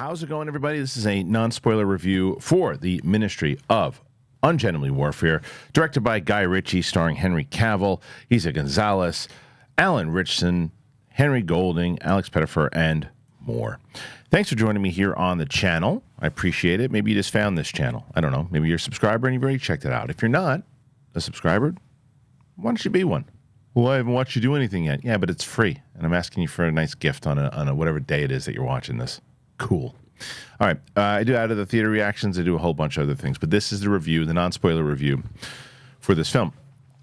How's it going, everybody? This is a non-spoiler review for the Ministry of Ungentlemanly Warfare, directed by Guy Ritchie, starring Henry Cavill, Eiza Gonzales, Alan Ritchson, Henry Golding, Alex Petefyr, and more. Thanks for joining me here on the channel. I appreciate it. Maybe you just found this channel. I don't know. Maybe you're a subscriber and you've already checked it out. If you're not a subscriber, why don't you be one? Well, I haven't watched you do anything yet. Yeah, but it's free, and I'm asking you for a nice gift on a whatever day it is that you're watching this. Cool. All right. I do out of the theater reactions. I do a whole bunch of other things, but this is the review, the non-spoiler review for this film.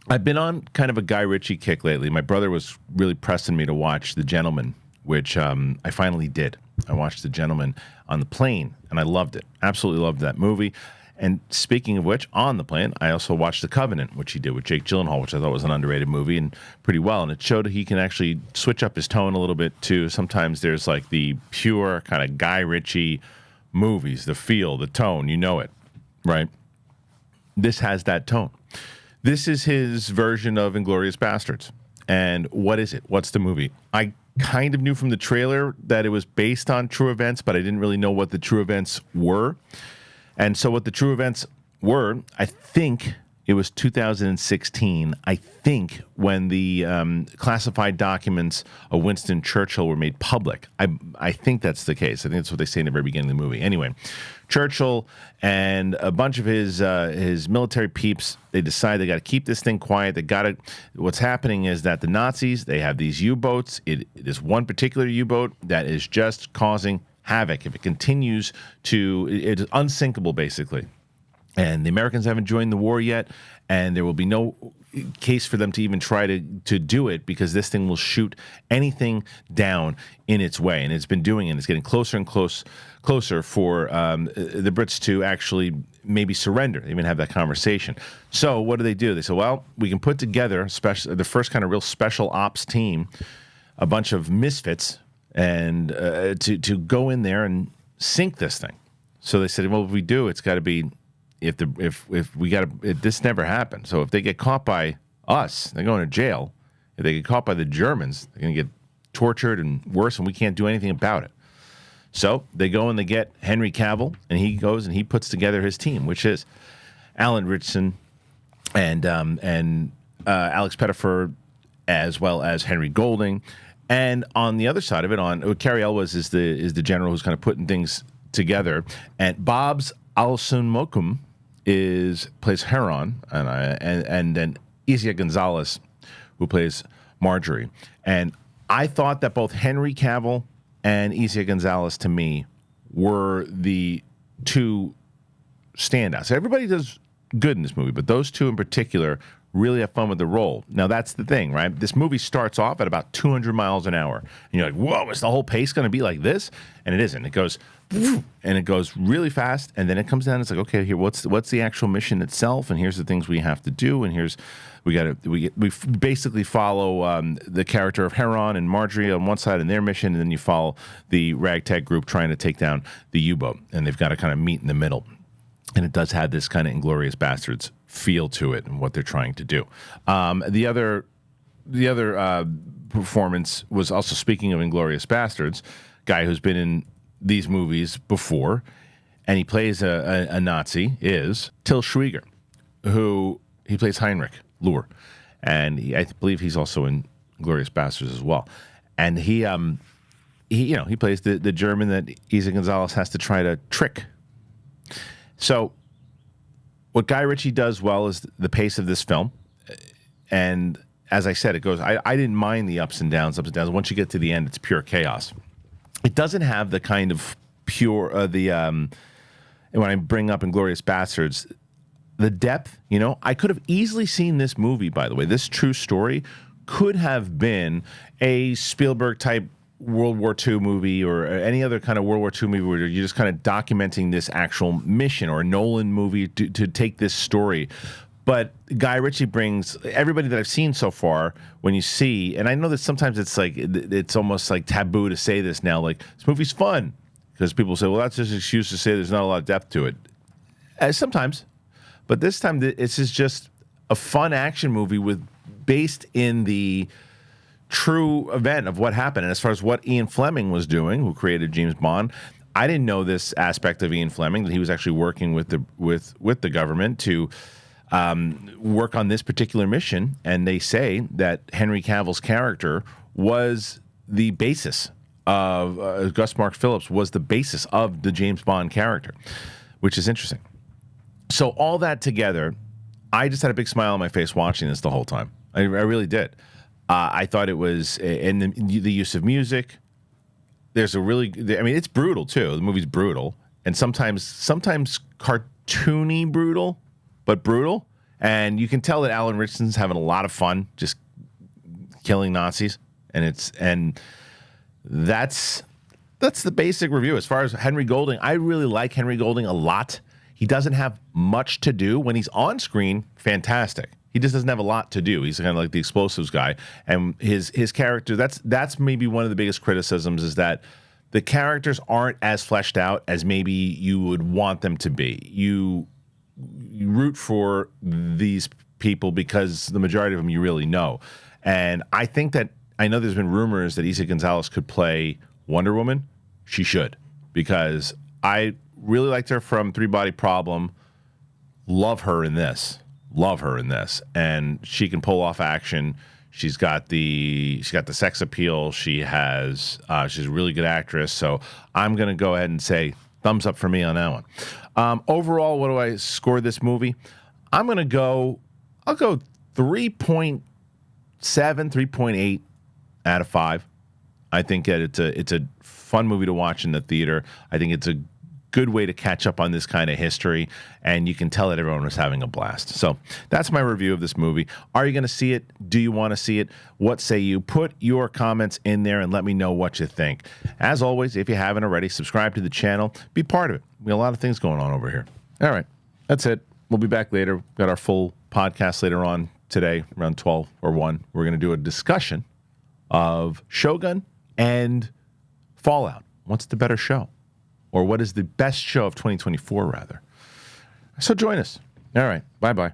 I've been on kind of a Guy Ritchie kick lately. My brother was really pressing me to watch The Gentleman, which I finally did. I watched The Gentleman on the plane, and I loved it. Absolutely loved that movie. And speaking of which, on the plane, I also watched The Covenant, which he did with Jake Gyllenhaal, which I thought was an underrated movie and pretty well. And it showed he can actually switch up his tone a little bit, too. Sometimes there's like the pure kind of Guy Ritchie movies, the feel, the tone, you know it, right? This has that tone. This is his version of Inglourious Basterds. And what is it? What's the movie? I kind of knew from the trailer that it was based on true events, but I didn't really know what the true events were. And so what the true events were, I think it was 2016, I think, when the classified documents of Winston Churchill were made public. I think that's the case. I think that's what they say in the very beginning of the movie. Anyway, Churchill and a bunch of his military peeps, they decide they got to keep this thing quiet. They got to. What's happening is that the Nazis, they have these U-boats. It is one particular U-boat that is just causing havoc. If it continues to, it is unsinkable, basically. And the Americans haven't joined the war yet, and there will be no case for them to even try to do it, because this thing will shoot anything down in its way. And it's been doing it. It's getting closer and closer for the Brits to actually maybe surrender. They even have that conversation. So what do? They say, well, we can put together the first kind of real special ops team, a bunch of misfits, and to go in there and sink this thing. So they said, well, if we do, it's got to be if this never happened. So if they get caught by us, they're going to jail. If they get caught by the Germans, they're going to get tortured and worse, and we can't do anything about it. So they go and they get Henry Cavill, and he goes and he puts together his team, which is Alan Ritchson and Alex Petefyr, as well as Henry Golding. And on the other side of it, Cary Elwes is the general who's kind of putting things together, and Bob's Alsun-Mokum plays Heron, and then Eiza Gonzales, who plays Marjorie. And I thought that both Henry Cavill and Eiza Gonzales, to me, were the two standouts. Everybody does good in this movie, but those two in particular really have fun with the role. Now, that's the thing, right? This movie starts off at about 200 miles an hour. And you're like, whoa, is the whole pace going to be like this? And it isn't. It goes, and it goes really fast, and then it comes down. It's like, okay, here, what's the actual mission itself? And here's the things we have to do, and we basically follow the character of Heron and Marjorie on one side and their mission, and then you follow the ragtag group trying to take down the U-boat, and they've got to kind of meet in the middle. And it does have this kind of Inglourious Basterds feel to it and what they're trying to do. The other performance was also, speaking of Inglourious Basterds, guy who's been in these movies before, and he plays a Nazi, is Till Schweiger, who he plays Heinrich Löhr, and I believe he's also in Inglourious Basterds as well. And he plays the German that Eiza Gonzales has to try to trick. So what Guy Ritchie does well is the pace of this film. And as I said, it goes, I didn't mind the ups and downs. Once you get to the end, it's pure chaos. It doesn't have the kind of pure, when I bring up Inglourious Basterds, the depth, I could have easily seen this movie, by the way. This true story could have been a Spielberg-type World War II movie or any other kind of World War II movie where you're just kind of documenting this actual mission, or a Nolan movie to take this story. But Guy Ritchie brings everybody that I've seen so far. When you see, and I know that sometimes it's almost like taboo to say this now, like, this movie's fun, because people say, well, that's just an excuse to say there's not a lot of depth to it. Sometimes, but this time this is just a fun action movie based in the true event of what happened. And as far as what Ian Fleming was doing, who created James Bond, I didn't know this aspect of Ian Fleming, that he was actually working with the government to work on this particular mission. And they say that Henry Cavill's character was the basis of Gus Mark Phillips was the basis of the James Bond character, which is interesting. So all that together, I just had a big smile on my face watching this the whole time. I really did. I thought it was, and the use of music. There's a really, I mean, it's brutal too. The movie's brutal, and sometimes cartoony brutal, but brutal. And you can tell that Alan Ritchson's having a lot of fun just killing Nazis, and that's the basic review. As far as Henry Golding, I really like Henry Golding a lot. He doesn't have much to do. When he's on screen, fantastic. He just doesn't have a lot to do. He's kind of like the explosives guy. And his character, that's maybe one of the biggest criticisms, is that the characters aren't as fleshed out as maybe you would want them to be. You root for these people because the majority of them you really know. And I think that, I know there's been rumors that Eiza Gonzales could play Wonder Woman. She should, because I really liked her from Three Body Problem. Love her in this. And she can pull off action. She's got the sex appeal. She's a really good actress. So I'm going to go ahead and say thumbs up for me on that one. Overall, what do I score this movie? I'll go 3.7, 3.8 out of 5. I think that it's a fun movie to watch in the theater. I think it's a good way to catch up on this kind of history, and you can tell that everyone was having a blast. So that's my review of this movie. Are you going to see it? Do you want to see it? What say you? Put your comments in there and let me know what you think. As always, if you haven't already, subscribe to the channel. Be part of it. We have a lot of things going on over here. All right. That's it. We'll be back later. We've got our full podcast later on today, around 12 or 1. We're going to do a discussion of Shogun and Fallout. What's the better show? Or what is the best show of 2024, rather? So join us. All right. Bye-bye.